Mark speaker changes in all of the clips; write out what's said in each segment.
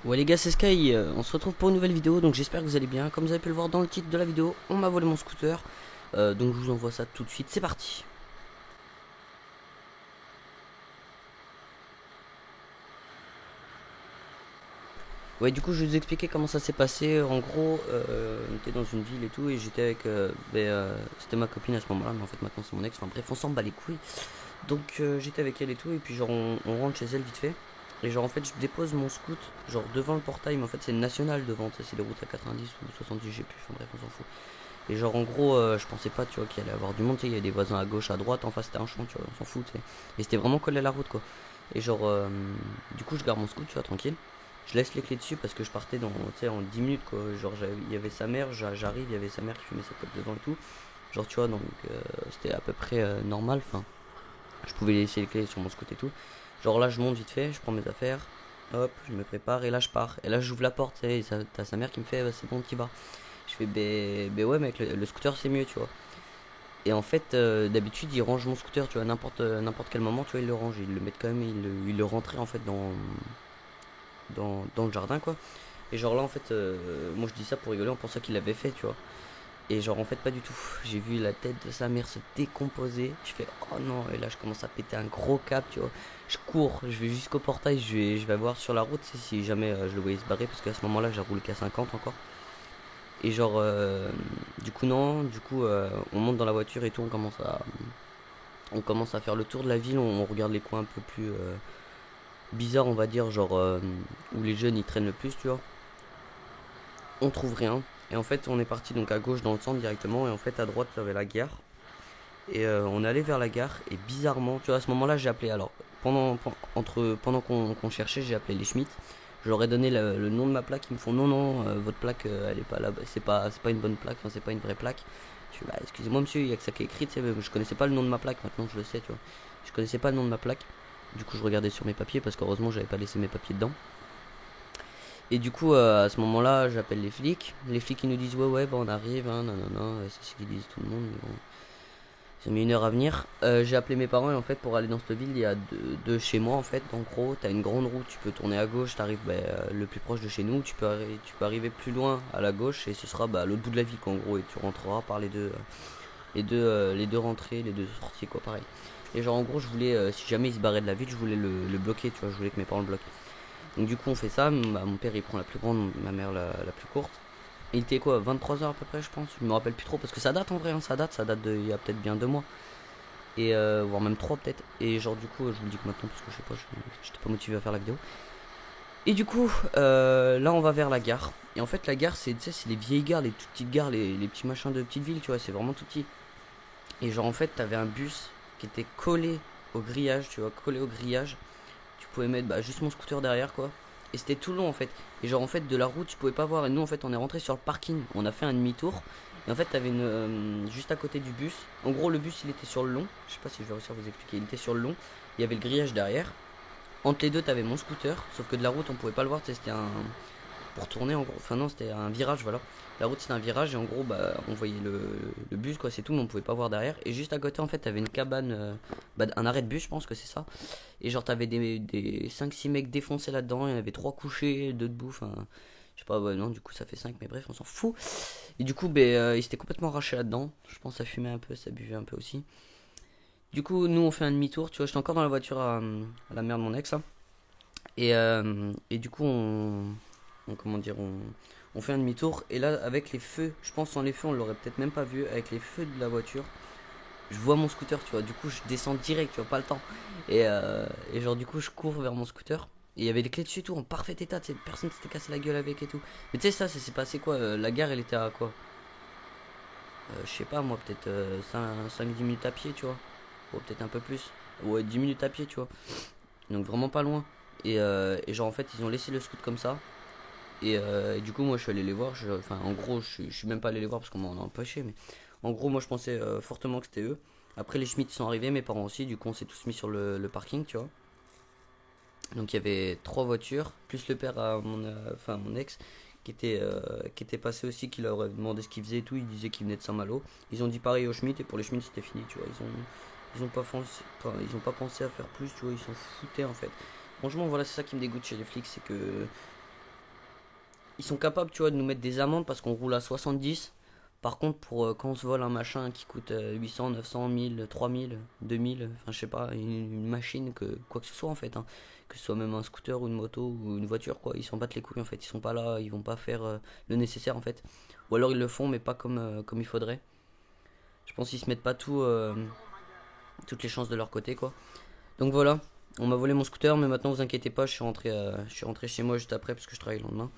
Speaker 1: Ouais les gars, c'est Sky, on se retrouve pour une nouvelle vidéo, donc j'espère que vous allez bien. Comme vous avez pu le voir dans le titre de la vidéo, on m'a volé mon scooter, donc je vous envoie ça tout de suite, c'est parti. Ouais, du coup je vais vous expliquer comment ça s'est passé. En gros, on était dans une ville et tout, et j'étais avec, c'était ma copine à ce moment là, mais en fait maintenant c'est mon ex, enfin bref on s'en bat les couilles. Donc j'étais avec elle et tout, et puis genre on rentre chez elle vite fait. Et genre en fait je dépose mon scoot genre devant le portail, mais en fait c'est une nationale devant, c'est les routes à 90 ou 70, j'ai plus, enfin bref on s'en fout. Et genre en gros je pensais pas, tu vois, qu'il allait y avoir du monde, tu sais, il y a des voisins à gauche, à droite, en face c'était un champ, tu vois, on s'en fout, tu sais. Et c'était vraiment collé à la route quoi. Et genre du coup je garde mon scoot, tu vois, tranquille. Je laisse les clés dessus parce que je partais dans, tu sais, en 10 minutes quoi. Genre il y avait sa mère, j'arrive, il y avait sa mère qui fumait sa clope devant et tout. Genre tu vois, donc c'était à peu près normal, enfin je pouvais laisser les clés sur mon scoot et tout. Genre là, je monte vite fait, je prends mes affaires, hop, je me prépare et là je pars. Et là, j'ouvre la porte, et t'as sa mère qui me fait, bah, c'est bon, t'y vas. Je fais, ouais, mec, le scooter c'est mieux, tu vois. Et en fait, d'habitude, il range mon scooter, tu vois, n'importe quel moment, tu vois, il le range. Il le met quand même, il le rentrait en fait dans le jardin, quoi. Et genre là, en fait, moi je dis ça pour rigoler en pensant qu'il l'avait fait, tu vois. Et genre en fait pas du tout. J'ai vu la tête de sa mère se décomposer. Je fais oh non, et là je commence à péter un gros cap, tu vois. Je cours, je vais jusqu'au portail, je vais voir sur la route si jamais je le voyais se barrer, parce qu'à ce moment-là j'ai roulé qu'à 50 encore. Et genre du coup non, du coup on monte dans la voiture et tout, on commence à faire le tour de la ville, on regarde les coins un peu plus bizarres, on va dire, genre où les jeunes ils traînent le plus, tu vois. On trouve rien. Et en fait on est parti donc à gauche dans le centre directement, et en fait à droite il y avait la gare. Et on est allé vers la gare, et bizarrement, tu vois, à ce moment-là, j'ai appelé. Alors, pendant qu'on cherchait, j'ai appelé les Schmitt. Je leur ai donné le nom de ma plaque. Ils me font non, non, votre plaque, elle est pas là. C'est pas une bonne plaque, enfin, c'est pas une vraie plaque. Je fais, bah, excusez-moi, monsieur, il y a que ça qui est écrit. Tu sais, je connaissais pas le nom de ma plaque. Maintenant, je le sais, tu vois. Je connaissais pas le nom de ma plaque. Du coup, je regardais sur mes papiers parce qu'heureusement, j'avais pas laissé mes papiers dedans. Et du coup, à ce moment-là, j'appelle les flics. Les flics, ils nous disent, ouais, ouais, bah, on arrive, hein, non, non, non. C'est ce qu'ils disent tout le monde, mais bon. Ça met 1 heure à venir. J'ai appelé mes parents, et en fait pour aller dans cette ville, il y a de chez moi en fait. En gros, t'as une grande route, tu peux tourner à gauche, t'arrives le plus proche de chez nous. Tu peux arriver plus loin à la gauche, et ce sera à l'autre bout de la ville quoi, en gros, et tu rentreras par les deux rentrées, les deux sorties quoi, pareil. Et genre en gros, je voulais, si jamais il se barrait de la ville, je voulais le bloquer, tu vois, je voulais que mes parents le bloquent. Donc du coup on fait ça, mon père il prend la plus grande, ma mère la plus courte. Il était quoi, 23 heures à peu près, je pense. Je me rappelle plus trop parce que ça date en vrai, hein, ça date de il y a peut-être bien 2 mois. Et voire même 3 peut-être. Et genre du coup je vous le dis que maintenant parce que je sais pas, j'étais pas motivé à faire la vidéo. Et du coup là on va vers la gare. Et en fait la gare, c'est, tu sais, c'est les vieilles gares, les toutes petites gares, les petits machins de petite ville, tu vois, c'est vraiment tout petit. Et genre en fait t'avais un bus qui était collé au grillage, tu vois, collé au grillage. Tu pouvais mettre juste mon scooter derrière quoi. Et c'était tout long en fait. Et genre en fait de la route tu pouvais pas voir. Et nous en fait on est rentré sur le parking. On a fait un demi-tour. Et en fait t'avais juste à côté du bus. En gros le bus il était sur le long. Je sais pas si je vais réussir à vous expliquer. Il était sur le long. Il y avait le grillage derrière. Entre les deux t'avais mon scooter. Sauf que de la route on pouvait pas le voir. C'était un, pour tourner en gros. Enfin non, c'était un virage, voilà. La route c'était un virage, et en gros on voyait le bus quoi, c'est tout, mais on pouvait pas voir derrière. Et juste à côté en fait t'avais une cabane, un arrêt de bus, je pense que c'est ça. Et genre t'avais des 5-6 mecs défoncés là-dedans, il y en avait 3 couchés, 2 debout, enfin je sais pas, non du coup ça fait 5, mais bref on s'en fout. Et du coup ils s'étaient complètement arrachés là-dedans. Je pense que ça fumait un peu, ça buvait un peu aussi. Du coup nous on fait un demi-tour, tu vois, j'étais encore dans la voiture à la mère de mon ex là. Et du coup comment dire, on fait un demi-tour, et là avec les feux, je pense sans les feux on l'aurait peut-être même pas vu, avec les feux de la voiture, je vois mon scooter, tu vois, du coup je descends direct, tu vois, pas le temps. Et genre du coup je cours vers mon scooter, et il y avait les clés dessus et tout, en parfait état, tu sais, personne s'était cassé la gueule avec et tout. Mais tu sais ça s'est passé quoi, la gare elle était à quoi, je sais pas moi, peut-être 5-10 minutes à pied, tu vois, ou peut-être un peu plus, ouais 10 minutes à pied, tu vois, donc vraiment pas loin. Et genre en fait ils ont laissé le scoot comme ça. Et du coup moi je suis allé les voir, enfin en gros je suis même pas allé les voir parce qu'on m'en a empêché, mais en gros moi je pensais fortement que c'était eux. Après les Schmitt sont arrivés, mes parents aussi, du coup on s'est tous mis sur le parking, tu vois. Donc il y avait 3 voitures, plus le père à mon ex, qui était passé aussi, qui leur a demandé ce qu'ils faisaient et tout. Ils disaient qu'ils venaient de Saint-Malo. Ils ont dit pareil au Schmitt, et pour les Schmitt c'était fini, tu vois. Ils ont pas pensé à faire plus, tu vois. Ils s'en foutaient en fait. Franchement, voilà, c'est ça qui me dégoûte chez les flics, c'est que ils sont capables, tu vois, de nous mettre des amendes parce qu'on roule à 70. Par contre, pour quand on se vole un machin qui coûte 800, 900, 1000, 3000, 2000, enfin je sais pas, une machine, quoi que ce soit en fait, hein. Que ce soit même un scooter ou une moto ou une voiture, quoi, ils s'en battent les couilles en fait, ils sont pas là, ils vont pas faire le nécessaire en fait. Ou alors ils le font mais pas comme il faudrait. Je pense qu'ils se mettent pas toutes les chances de leur côté, quoi. Donc voilà, on m'a volé mon scooter, mais maintenant vous inquiétez pas, je suis rentré chez moi juste après parce que je travaille le lendemain.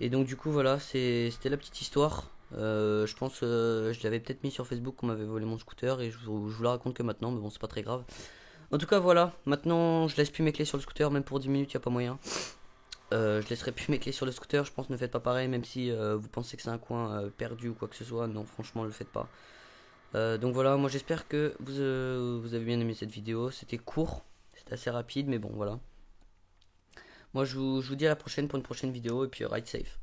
Speaker 1: Et donc du coup voilà, c'était la petite histoire. Je pense je l'avais peut-être mis sur Facebook qu'on m'avait volé mon scooter et je vous la raconte que maintenant, mais bon c'est pas très grave. En tout cas voilà, maintenant je laisse plus mes clés sur le scooter, même pour 10 minutes y a pas moyen. Je laisserai plus mes clés sur le scooter, je pense ne faites pas pareil, même si vous pensez que c'est un coin perdu ou quoi que ce soit, non franchement le faites pas. Donc voilà, moi j'espère que vous avez bien aimé cette vidéo, c'était court, c'était assez rapide, mais bon voilà. Moi je vous dis à la prochaine pour une prochaine vidéo et puis ride safe.